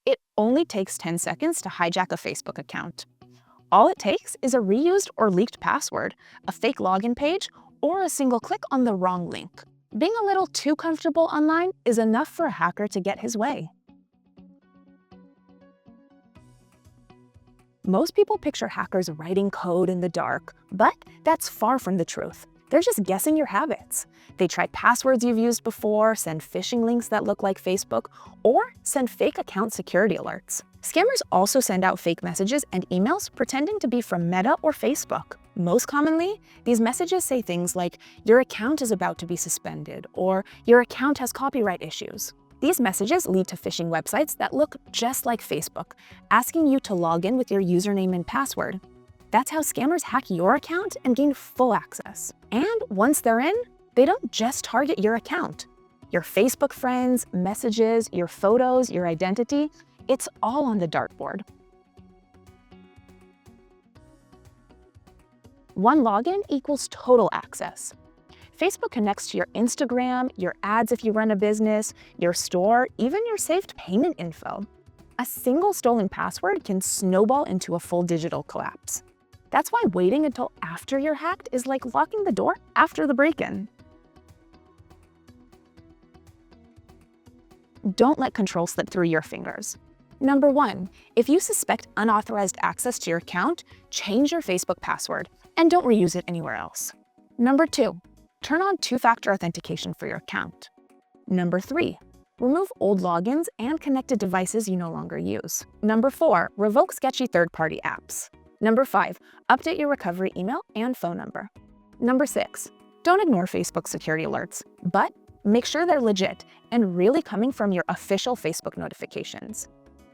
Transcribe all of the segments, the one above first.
It only takes 10 seconds to hijack a Facebook account. All it takes is a reused or leaked password, a fake login page, or a single click on the wrong link. Being a little too comfortable online is enough for a hacker to get his way. Most people picture hackers writing code in the dark, but that's far from the truth. They're just guessing your habits. They try passwords you've used before, send phishing links that look like Facebook, or send fake account security alerts. Scammers also send out fake messages and emails pretending to be from Meta or Facebook. Most commonly, these messages say things like, "Your account is about to be suspended," or "Your account has copyright issues." These messages lead to phishing websites that look just like Facebook, asking you to log in with your username and password. That's how scammers hack your account and gain full access. And once they're in, they don't just target your account. Your Facebook friends, messages, your photos, your identity, it's all on the dartboard. One login equals total access. Facebook connects to your Instagram, your ads if you run a business, your store, even your saved payment info. A single stolen password can snowball into a full digital collapse. That's why waiting until after you're hacked is like locking the door after the break-in. Don't let control slip through your fingers. Number 1, if you suspect unauthorized access to your account, change your Facebook password and don't reuse it anywhere else. Number 2, turn on two-factor authentication for your account. Number 3, remove old logins and connected devices you no longer use. Number 4, revoke sketchy third-party apps. Number 5, update your recovery email and phone number. Number 6, don't ignore Facebook security alerts, but make sure they're legit and really coming from your official Facebook notifications.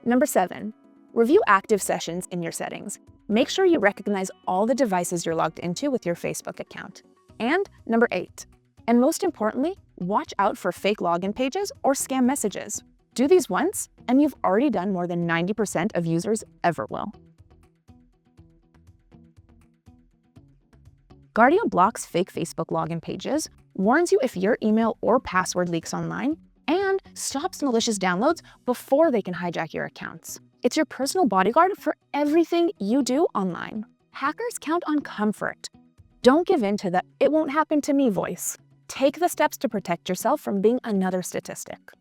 Number 7, review active sessions in your settings. Make sure you recognize all the devices you're logged into with your Facebook account. And number 8, and most importantly, watch out for fake login pages or scam messages. Do these once, and you've already done more than 90% of users ever will. Guardio blocks fake Facebook login pages, warns you if your email or password leaks online, and stops malicious downloads before they can hijack your accounts. It's your personal bodyguard for everything you do online. Hackers count on comfort. Don't give in to the "it won't happen to me" voice. Take the steps to protect yourself from being another statistic.